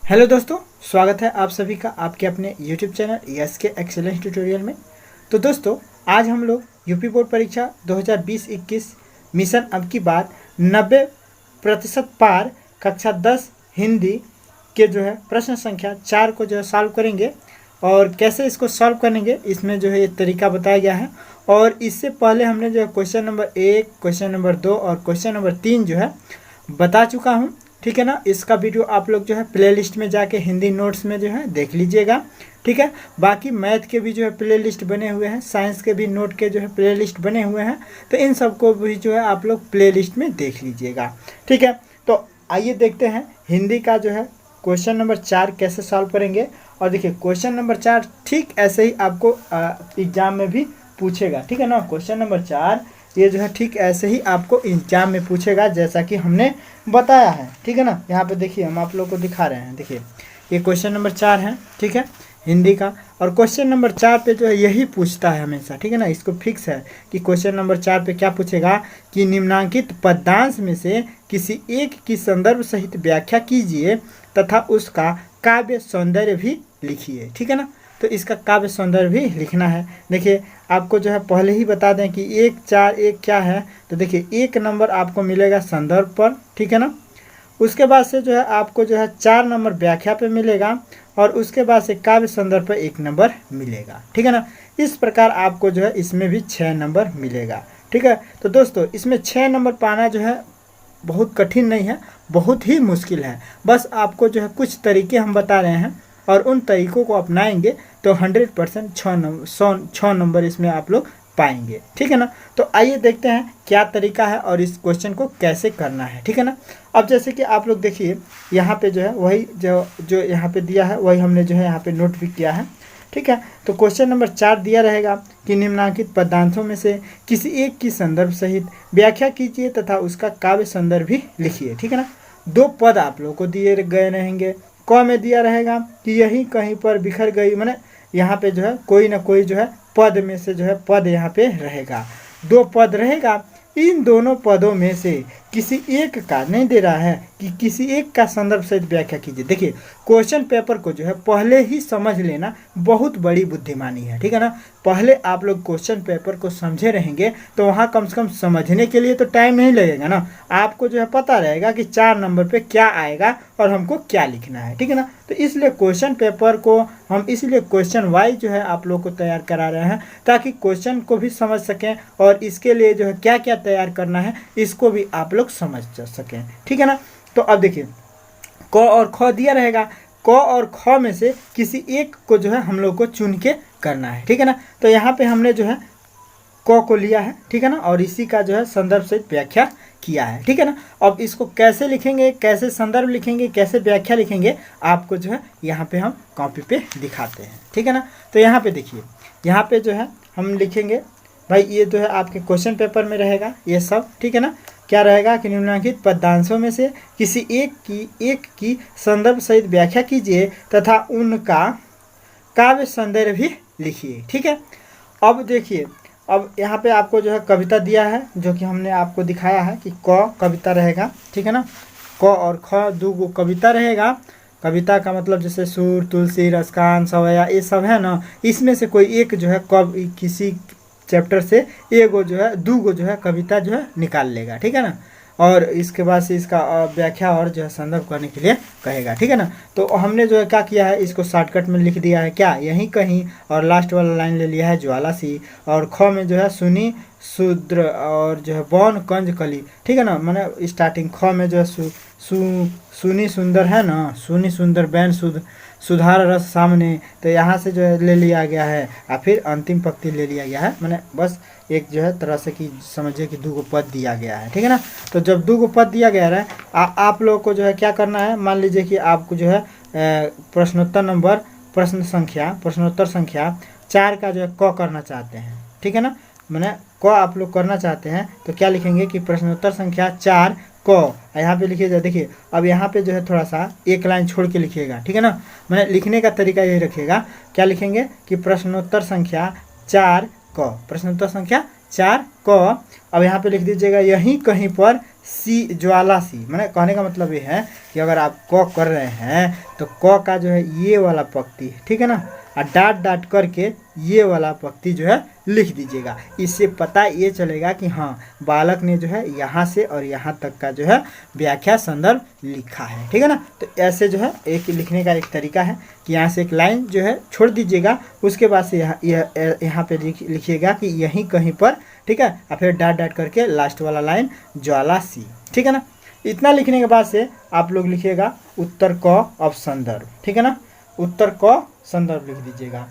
Hello दोस्तों, स्वागत है आप सभी का आपके अपने YouTube चैनल यस के एक्सेलेंस ट्यूटोरियल में। तो दोस्तों, आज हम लोग यूपी बोर्ड परीक्षा 2020-21 मिशन अब की बात 90% पार कक्षा 10 हिंदी के जो है प्रश्न संख्या 4 को जो है सॉल्व करेंगे। और कैसे इसको सॉल्व करेंगे इसमें जो है ये तरीका बताया गया है। और इससे पहले हमने जो है क्वेश्चन नंबर 1, क्वेश्चन नंबर 2 और क्वेश्चन नंबर 3 जो है बता चुका हूँ, ठीक है ना। इसका वीडियो आप लोग जो है प्लेलिस्ट में जाके हिंदी नोट्स में जो है देख लीजिएगा, ठीक है। बाकी मैथ के भी जो है प्लेलिस्ट बने हुए हैं, साइंस के भी नोट के जो है प्लेलिस्ट बने हुए हैं, तो इन सबको भी जो है आप लोग प्लेलिस्ट में देख लीजिएगा, ठीक है। तो आइए देखते हैं हिंदी का जो है क्वेश्चन नंबर 4 कैसे सॉल्व करेंगे। और देखिए क्वेश्चन नंबर 4 ठीक ऐसे ही आपको एग्जाम में भी पूछेगा, ठीक है ना। क्वेश्चन नंबर 4 ये जो है ठीक ऐसे ही आपको एग्जाम में पूछेगा जैसा कि हमने बताया है, ठीक है ना। यहाँ पे देखिए हम आप लोग को दिखा रहे हैं, देखिए ये क्वेश्चन नंबर 4 है, ठीक है, हिंदी का। और क्वेश्चन नंबर 4 पे जो है यही पूछता है हमेशा, ठीक है ना। इसको फिक्स है कि क्वेश्चन नंबर 4 पे क्या पूछेगा कि निम्नांकित पद्यांश में से किसी एक की संदर्भ सहित व्याख्या कीजिए तथा उसका काव्य सौंदर्य भी लिखिए, ठीक है ना। तो इसका काव्य सौंदर्य भी लिखना है। देखिए आपको जो है पहले ही बता दें कि 1, 4, 1 क्या है। तो देखिए 1 नंबर आपको मिलेगा संदर्भ पर, ठीक है ना। उसके बाद से जो है आपको जो है 4 नंबर व्याख्या पे मिलेगा और उसके बाद से काव्य संदर्भ पर 1 नंबर मिलेगा, ठीक है ना। इस प्रकार आपको जो है इसमें भी 6 नंबर मिलेगा, ठीक है। तो दोस्तों इसमें 6 नंबर पाना जो है बहुत कठिन नहीं है, बहुत ही मुश्किल है। बस आपको जो है कुछ तरीके हम बता रहे हैं और उन तरीकों को अपनाएंगे तो 100% 6 नंबर इसमें आप लोग पाएंगे, ठीक है ना। तो आइए देखते हैं क्या तरीका है और इस क्वेश्चन को कैसे करना है, ठीक है ना। अब जैसे कि आप लोग देखिए यहाँ पे जो है वही जो यहाँ पे दिया है वही हमने जो है यहाँ पे नोट भी किया है, ठीक है। तो क्वेश्चन नंबर 4 दिया रहेगा कि निम्नांकित पदार्थों में से किसी एक की संदर्भ सहित व्याख्या कीजिए तथा उसका काव्य संदर्भ भी लिखिए, ठीक है ना। 2 पद आप लोगों को दिए गए रहेंगे। क में दिया रहेगा कि यही कहीं पर बिखर गई, माने यहाँ पे जो है कोई ना कोई जो है पद में से जो है पद यहाँ पे रहेगा। 2 पद रहेगा, इन दोनों पदों में से किसी एक का नहीं दे रहा है कि किसी एक का संदर्भ सहित व्याख्या कीजिए। देखिए क्वेश्चन पेपर को जो है पहले ही समझ लेना बहुत बड़ी बुद्धिमानी है, ठीक है ना। पहले आप लोग क्वेश्चन पेपर को समझे रहेंगे तो वहाँ कम से कम समझने के लिए तो टाइम नहीं लगेगा ना। आपको जो है पता रहेगा कि 4 नंबर पे क्या आएगा और हमको क्या लिखना है, ठीक है ना। तो इसलिए क्वेश्चन पेपर को हम इसलिए क्वेश्चन वाइज जो है आप लोग को तैयार करा रहे हैं ताकि क्वेश्चन को भी समझ सकें और इसके लिए जो है क्या क्या तैयार करना है इसको भी आप लोग समझ सकें, ठीक है ना। तो अब देखिए क और ख दिया रहेगा, क और ख में से किसी एक को जो है हम लोग को चुन के करना है, ठीक है ना। तो यहाँ पे हमने जो है क को लिया है, ठीक है ना, और इसी का जो है संदर्भ सहित व्याख्या किया है, ठीक है ना। अब इसको कैसे लिखेंगे, कैसे संदर्भ लिखेंगे, कैसे व्याख्या लिखेंगे, आपको जो है यहाँ पे हम कॉपी पे दिखाते हैं, ठीक है ना। तो यहाँ पे देखिए, यहाँ पे जो है हम लिखेंगे भाई, ये जो है आपके क्वेश्चन पेपर में रहेगा ये सब, ठीक है ना। क्या रहेगा कि निम्नलिखित पदांशों में से किसी एक की संदर्भ सहित व्याख्या कीजिए तथा उनका काव्य सौंदर्य भी लिखिए, ठीक है। अब देखिए, अब यहाँ पे आपको जो है कविता दिया है जो कि हमने आपको दिखाया है कि क कविता रहेगा, ठीक है ना। क और ख 2 कविता रहेगा। कविता का मतलब जैसे सुर, तुलसी, रसकान, सवैया ये सब है ना, इसमें से कोई एक जो है किसी चैप्टर से एगो जो है 2 जो है कविता जो है निकाल लेगा, ठीक है ना। और इसके बाद से इसका व्याख्या और जो है संदर्भ करने के लिए कहेगा, ठीक है ना। तो हमने जो है क्या किया है, इसको शॉर्टकट में लिख दिया है क्या, यहीं कहीं, और लास्ट वाला लाइन ले लिया है ज्वाला सी। और ख में जो है सुनी शूद्र और जो है बौन कंज कली, ठीक है ना। मैंने स्टार्टिंग ख में जो है सुनी सुंदर है ना, सुनी सुंदर बैन सुधार रस सामने, तो यहाँ से जो है ले लिया गया है और फिर अंतिम पंक्ति ले लिया गया है। मैंने बस एक जो है तरह से कि समझिए कि 2 पद दिया गया है, ठीक है ना। तो जब 2 पद दिया गया है आप लोगों को जो है क्या करना है, मान लीजिए कि आपको जो है प्रश्नोत्तर संख्या 4 का जो है क करना चाहते हैं, ठीक है ना। मैंने क आप लोग करना चाहते हैं तो क्या लिखेंगे कि प्रश्नोत्तर संख्या 4 क, यहाँ पे लिखिएगा। देखिए अब यहाँ पे जो है थोड़ा सा एक लाइन छोड़ के लिखिएगा, ठीक है ना। मैंने लिखने का तरीका यही रखिएगा, क्या लिखेंगे कि प्रश्नोत्तर संख्या 4 क, प्रश्नोत्तर संख्या 4 क। अब यहाँ पे लिख दीजिएगा यहीं कहीं पर सी ज्वाला सी, मैंने कहने का मतलब ये है कि अगर आप क कर रहे हैं तो क का जो है ये वाला पंक्ति, ठीक है ना, और डाट डाट करके ये वाला पंक्ति जो है लिख दीजिएगा। इससे पता ये चलेगा कि हाँ बालक ने जो है यहाँ से और यहाँ तक का जो है व्याख्या संदर्भ लिखा है, ठीक है ना। तो ऐसे जो है एक लिखने का एक तरीका है कि यहाँ से एक लाइन जो है छोड़ दीजिएगा, उसके बाद से यहाँ पे लिखिएगा कि यहीं कहीं पर, ठीक है, और फिर डाट डाट करके लास्ट वाला लाइन ज्वाला सी, ठीक है ना। इतना लिखने के बाद से आप लोग लिखिएगा उत्तर क अब संदर्भ, ठीक है ना, उत्तर क संदर्भ लिख दीजिएगा,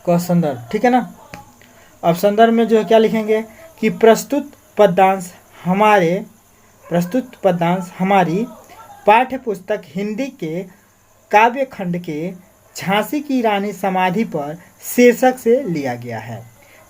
क संदर्भ, ठीक है ना। अब संदर्भ में जो है क्या लिखेंगे कि प्रस्तुत पद्यांश हमारी पाठ्य पुस्तक हिंदी के काव्य खंड के झांसी की रानी समाधि पर शीर्षक से लिया गया है।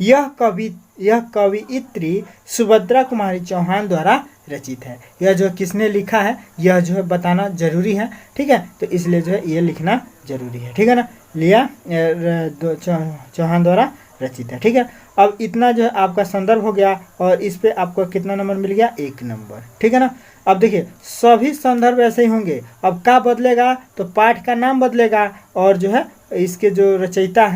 यह कवियत्री सुभद्रा कुमारी चौहान द्वारा रचित है। यह जो किसने लिखा है यह जो है बताना जरूरी है, ठीक है, तो इसलिए जो है ये लिखना जरूरी है, ठीक है ना। लिया चौहान द्वारा रचित है, ठीक है। अब इतना जो है आपका संदर्भ हो गया और इस पे आपको कितना नंबर मिल गया, 1 नंबर, ठीक है ना। अब देखिए सभी संदर्भ ऐसे ही होंगे। अब क्या बदलेगा तो पाठ का नाम बदलेगा और जो है इसके जो रचयिता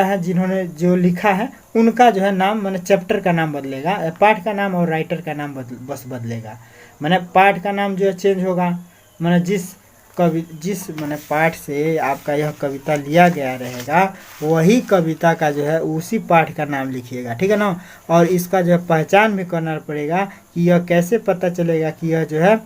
है जिन्होंने जो लिखा है उनका जो है नाम, मैंने चैप्टर का नाम बदलेगा, पाठ का नाम और राइटर का नाम बस बदलेगा। मैंने पाठ का नाम जो है चेंज होगा, मैंने जिस मैंने पाठ से आपका यह कविता लिया गया रहेगा वही कविता का जो है उसी पाठ का नाम लिखिएगा, ठीक है ना। और इसका जो है पहचान भी करना पड़ेगा कि यह कैसे पता चलेगा कि यह जो है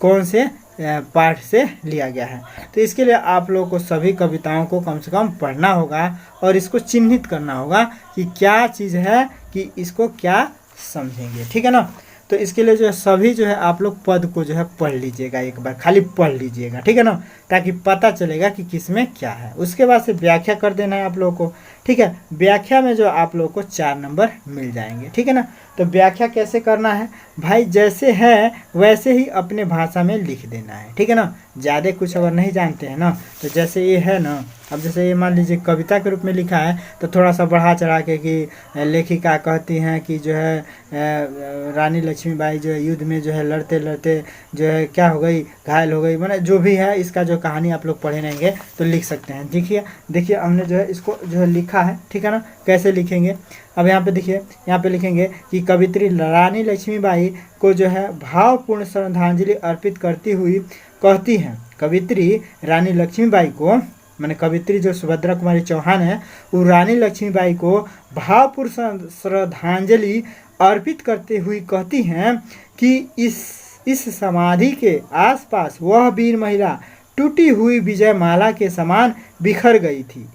कौन से पाठ से लिया गया है। तो इसके लिए आप लोगों को सभी कविताओं को कम से कम पढ़ना होगा और इसको चिन्हित करना होगा कि क्या चीज़ है, कि इसको क्या समझेंगे, ठीक है ना। तो इसके लिए जो है सभी जो है आप लोग पद को जो है पढ़ लीजिएगा, एक बार खाली पढ़ लीजिएगा, ठीक है ना, ताकि पता चलेगा कि किस में क्या है। उसके बाद से व्याख्या कर देना है आप लोगों को, ठीक है। व्याख्या में जो आप लोगों को 4 नंबर मिल जाएंगे, ठीक है ना। तो व्याख्या कैसे करना है भाई, जैसे है वैसे ही अपने भाषा में लिख देना है, ठीक है ना। ज़्यादा कुछ अगर नहीं जानते हैं ना तो जैसे ये है ना, अब जैसे ये मान लीजिए कविता के रूप में लिखा है तो थोड़ा सा बढ़ा चढ़ा के कि लेखिका कहती हैं कि जो है रानी लक्ष्मीबाई जो है युद्ध में जो है लड़ते लड़ते जो है क्या हो गई, घायल हो गई, मतलब जो भी है इसका जो कहानी आप लोग पढ़े रहेंगे तो लिख सकते हैं। देखिए हमने जो है इसको जो है लिखा है, ठीक है ना। कैसे लिखेंगे, अब यहाँ पे देखिए, यहाँ पे लिखेंगे कि कवित्री रानी लक्ष्मीबाई को जो है भावपूर्ण श्रद्धांजलि अर्पित करती हुई कहती हैं। कवित्री रानी लक्ष्मीबाई को, मैंने कवित्री जो सुभद्रा कुमारी चौहान है वो रानी लक्ष्मीबाई को भावपूर्ण श्रद्धांजलि अर्पित करते हुए कहती हैं कि इस समाधि के आसपास वह वीर महिला टूटी हुई विजय माला के समान बिखर गई थी,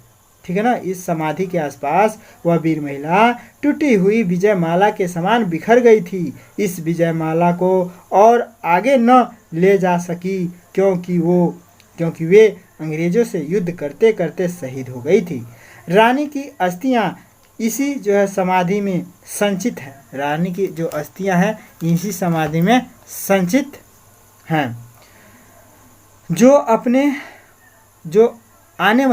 ठीक है ना। इस समाधि के आसपास वह वीर महिला टूटी हुई विजय माला के समान बिखर गई थी। इस विजय माला को और आगे न ले जा सकी क्योंकि वे अंग्रेजों से युद्ध करते करते शहीद हो गई थी। रानी की अस्थियां इसी जो है समाधि में संचित है। रानी की जो अस्थियां हैं इसी समाधि में संचित हैं, जो आने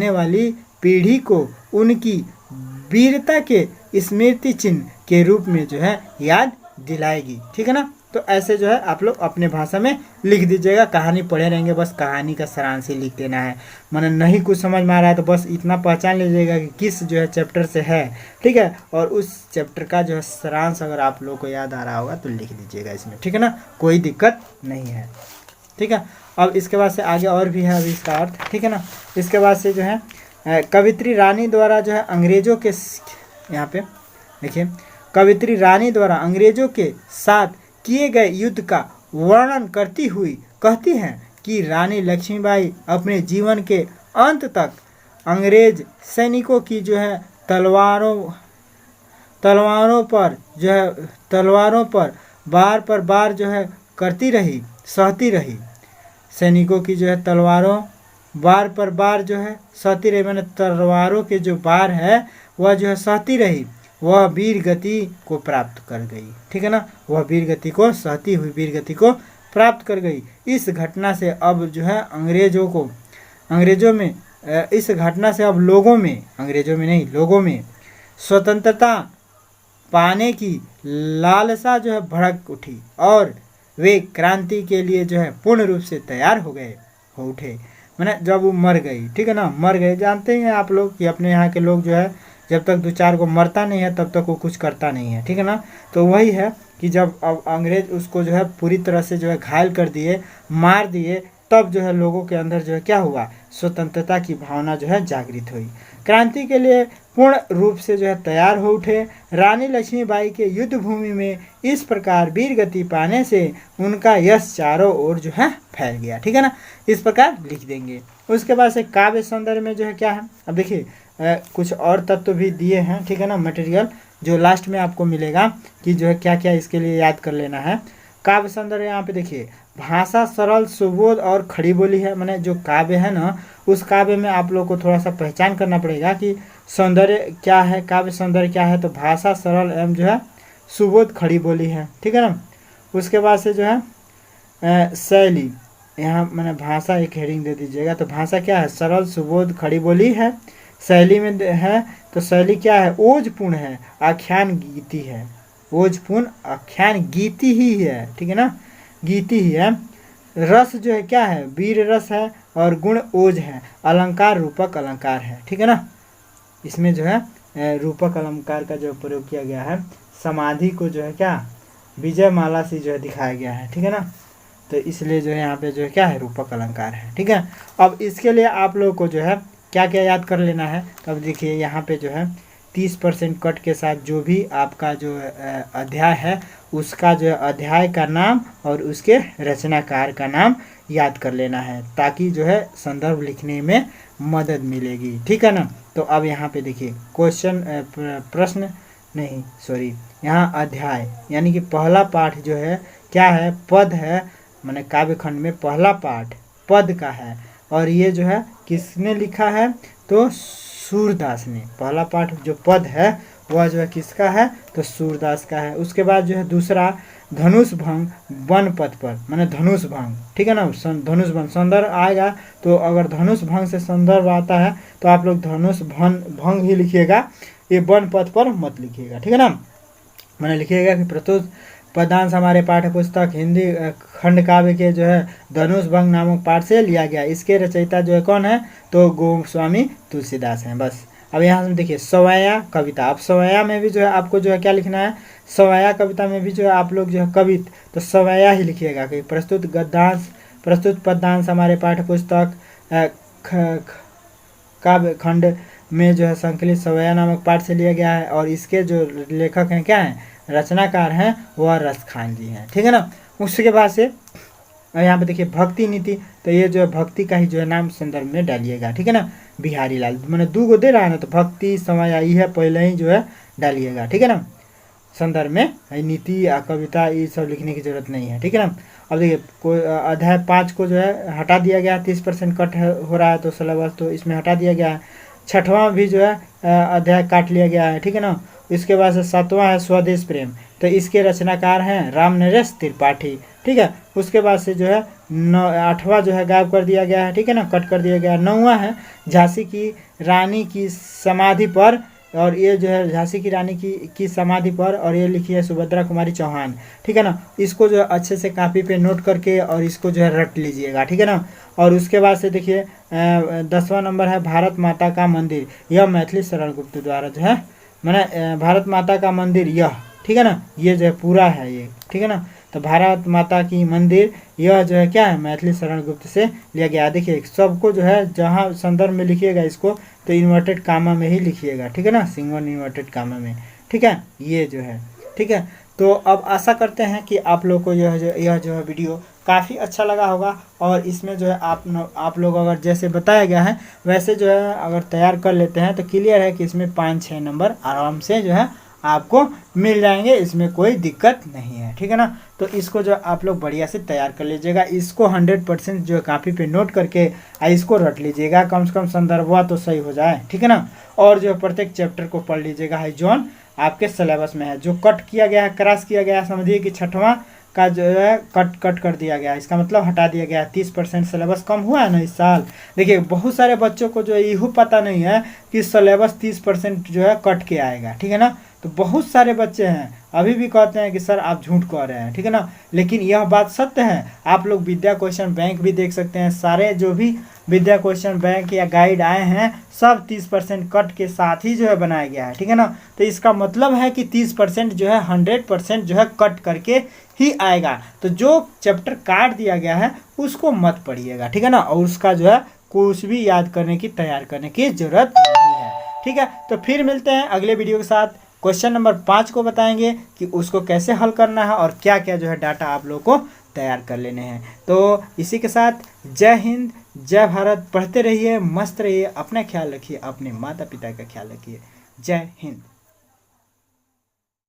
वाली पीढ़ी को उनकी वीरता के स्मृति चिन्ह के रूप में जो है याद दिलाएगी, ठीक है ना। तो ऐसे जो है आप लोग अपने भाषा में लिख दीजिएगा। कहानी पढ़े रहेंगे, बस कहानी का सारांश ही लिख देना है। मैंने नहीं कुछ समझ में आ रहा है तो बस इतना पहचान लीजिएगा कि किस जो है चैप्टर से है, ठीक है। और उस चैप्टर का जो है सारांश अगर आप लोगों को याद आ रहा होगा तो लिख दीजिएगा इसमें, ठीक है ना, कोई दिक्कत नहीं है, ठीक है। अब इसके बाद से आगे और भी है अभी इसका अर्थ, ठीक है ना। इसके बाद से जो है कवित्री रानी द्वारा जो है अंग्रेजों के, यहाँ पे देखिए, कवित्री रानी द्वारा अंग्रेजों के साथ किए गए युद्ध का वर्णन करती हुई कहती हैं कि रानी लक्ष्मीबाई अपने जीवन के अंत तक अंग्रेज सैनिकों की जो है तलवारों पर बार जो है सहती रही। सैनिकों की जो है तलवारों बार जो है सहती रही, मैंने तलवारों के जो बार है वह जो है सहती रही, वह वीर गति को प्राप्त कर गई, ठीक है ना। वह वीर गति को सहती हुई वीर गति को प्राप्त कर गई। इस घटना से अब जो है लोगों में स्वतंत्रता पाने की लालसा जो है भड़क उठी और वे क्रांति के लिए जो है पूर्ण रूप से तैयार हो उठे। मैंने जब वो मर गई, ठीक है ना, मर गए। जानते हैं आप लोग कि अपने यहाँ के लोग जो है जब तक दो चार को मरता नहीं है तब तक वो कुछ करता नहीं है, ठीक है ना। तो वही है कि जब अब अंग्रेज उसको जो है पूरी तरह से जो है घायल कर दिए, मार दिए, तब जो है लोगों के अंदर जो है क्या हुआ, स्वतंत्रता की भावना जो है जागृत हुई। क्रांति के लिए पूर्ण रूप से जो है तैयार हो उठे। रानी लक्ष्मीबाई के युद्ध भूमि में इस प्रकार वीर गति पाने से उनका यश चारों ओर जो है फैल गया, ठीक है ना। इस प्रकार लिख देंगे। उसके बाद से काव्य सौंदर्य में जो है क्या है, अब देखिए कुछ और तत्व भी दिए हैं, ठीक है ना, मटेरियल जो लास्ट में आपको मिलेगा कि जो है क्या क्या इसके लिए याद कर लेना है। काव्य सौंदर्य यहाँ पे देखिए, भाषा सरल सुबोध और खड़ी बोली है। मैंने जो काव्य है ना, उस काव्य में आप लोग को थोड़ा सा पहचान करना पड़ेगा कि सौंदर्य क्या है, काव्य सौंदर्य क्या है। तो भाषा सरल एवं जो है सुबोध खड़ी बोली है, ठीक है ना। उसके बाद से जो है शैली, यहाँ मैंने भाषा एक हेडिंग दे दीजिएगा। तो भाषा क्या है, सरल सुबोध खड़ी बोली है। शैली में है तो शैली क्या है, ओजपूर्ण है, आख्यान गीति है। ओजपूर्ण आख्यान गीति ही है, ठीक है ना, गीति ही है। रस जो है क्या है, वीर रस है और गुण ओज है। अलंकार रूपक अलंकार है, ठीक है ना। इसमें जो है रूपक अलंकार का जो प्रयोग किया गया है, समाधि को जो है क्या विजय माला से जो है दिखाया गया है, ठीक है ना। तो इसलिए जो है यहाँ पे जो है क्या है, रूपक अलंकार है, ठीक है। अब इसके लिए आप लोग को जो है क्या क्या याद कर लेना है। तो अब देखिए यहाँ पे जो है 30% कट के साथ जो भी आपका जो अध्याय है उसका जो है अध्याय का नाम और उसके रचनाकार का नाम याद कर लेना है, ताकि जो है संदर्भ लिखने में मदद मिलेगी, ठीक है ना। तो अब यहाँ पे देखिए क्वेश्चन प्रश्न नहीं सॉरी यहाँ अध्याय यानी कि पहला पाठ जो है क्या है, पद है। मैंने काव्य खंड में पहला पाठ पद का है और ये जो है किसने लिखा है, तो सूरदास ने। पहला पाठ जो पद है वह जो है किसका है, तो सूरदास का है। उसके बाद जो है दूसरा धनुष भंग वन पद पर, माने धनुष भंग, ठीक है ना। धनुष भंग संदर्भ आएगा तो अगर धनुष भंग से संदर्भ आता है तो आप लोग धनुष भंग ही लिखिएगा, ये वन पद पर मत लिखिएगा, ठीक है ना। मैंने लिखिएगा कि प्रस्तुत पदांश हमारे पाठ्य पुस्तक हिंदी खंड काव्य के जो है धनुष भंग नामक पाठ से लिया गया। इसके रचयिता जो है कौन है, तो गोस्वामी तुलसीदास हैं, बस। अब यहाँ से देखिए सवैया कविता। अब सवैया में भी जो है आपको जो है क्या लिखना है, सवैया कविता में भी जो है आप लोग जो है कवित, तो सवैया ही लिखिएगा कि प्रस्तुत पदांश हमारे पाठ्य पुस्तक काव्य खंड में जो है संकलित सवैया नामक पाठ से लिया गया है और इसके जो लेखक हैं क्या हैं, रचनाकार हैं, वह रस खान जी हैं, ठीक है ना। उसके बाद से यहाँ पे देखिए भक्ति नीति, तो ये जो है भक्ति का ही जो है नाम संदर्भ में डालिएगा, ठीक है ना। बिहारी लाल मैंने 2 को दे रहा है ना, तो भक्ति समय आई है पहले ही जो है डालिएगा, ठीक है ना। संदर्भ में नीति कविता ये सब लिखने की जरूरत नहीं है, ठीक है ना। अब देखिए अध्याय 5 को जो है हटा दिया गया, 30% कट हो रहा है तो सिलेबस, तो इसमें हटा दिया गया है। 6वां भी जो है अध्याय काट लिया गया है, ठीक है ना। इसके बाद से 7वां है स्वदेश प्रेम, तो इसके रचनाकार हैं राम नरेश त्रिपाठी, ठीक है। उसके बाद से जो है 8वां जो है गायब कर दिया गया है, ठीक है ना, कट कर दिया गया है। 9वां है झांसी की रानी की समाधि पर, और ये जो है झांसी की रानी की समाधि पर, और ये लिखी है सुभद्रा कुमारी चौहान, ठीक है ना। इसको जो है अच्छे से कॉपी पे नोट करके और इसको जो है रट लीजिएगा, ठीक है ना। और उसके बाद से देखिए 10वां नंबर है भारत माता का मंदिर, यह मैथिली शरण गुप्त द्वारा जो है मैंने भारत माता का मंदिर यह, ठीक है ना, ये जो है पूरा है ये, ठीक है ना। तो भारत माता की मंदिर यह जो है क्या है, मैथिली शरण गुप्त से लिया गया। देखिए सबको जो है जहाँ संदर्भ में लिखिएगा इसको तो इन्वर्टेड कामा में ही लिखिएगा, ठीक है ना, सिंगल इन्वर्टेड कामा में, ठीक है, ये जो है, ठीक है। तो अब आशा करते हैं कि आप लोग को यह जो है वीडियो काफ़ी अच्छा लगा होगा और इसमें जो है आप लोग अगर जैसे बताया गया है वैसे जो है अगर तैयार कर लेते हैं तो क्लियर है कि इसमें 5-6 नंबर आराम से जो है आपको मिल जाएंगे, इसमें कोई दिक्कत नहीं है, ठीक है ना। तो इसको जो आप लोग बढ़िया से तैयार कर लीजिएगा, इसको 100% जो है कापी पे नोट करके इसको रट लीजिएगा, कम से कम संदर्भ हुआ तो सही हो जाए, ठीक है ना। और जो प्रत्येक चैप्टर को पढ़ लीजिएगा है जोन आपके सिलेबस में है, जो कट किया गया है क्रॉस किया गया है, समझिए कि 6वां का जो है कट कर दिया गया, इसका मतलब हटा दिया गया। 30% सिलेबस कम हुआ है ना इस साल। देखिए बहुत सारे बच्चों को जो है यही पता नहीं है कि सिलेबस 30% जो है कट के आएगा, ठीक है ना। तो बहुत सारे बच्चे हैं अभी भी कहते हैं कि सर आप झूठ कह रहे हैं, ठीक है ना। लेकिन यह बात सत्य है। आप लोग विद्या क्वेश्चन बैंक भी देख सकते हैं, सारे जो भी विद्या क्वेश्चन बैंक या गाइड आए हैं सब 30% कट के साथ ही जो है बनाया गया है, ठीक है ना। तो इसका मतलब है कि 30% जो है 100% जो है कट करके ही आएगा। तो जो चैप्टर काट दिया गया है उसको मत पढ़िएगा, ठीक है ना। और उसका जो है कुछ भी याद करने की तैयार करने की जरूरत नहीं है, ठीक है। तो फिर मिलते हैं अगले वीडियो के साथ। क्वेश्चन नंबर 5 को बताएंगे कि उसको कैसे हल करना है और क्या क्या जो है डाटा आप लोगों को तैयार कर लेने हैं। तो इसी के साथ जय हिंद, जय भारत। पढ़ते रहिए, मस्त रहिए, अपना ख्याल रखिए, अपने माता पिता का ख्याल रखिए। जय हिंद।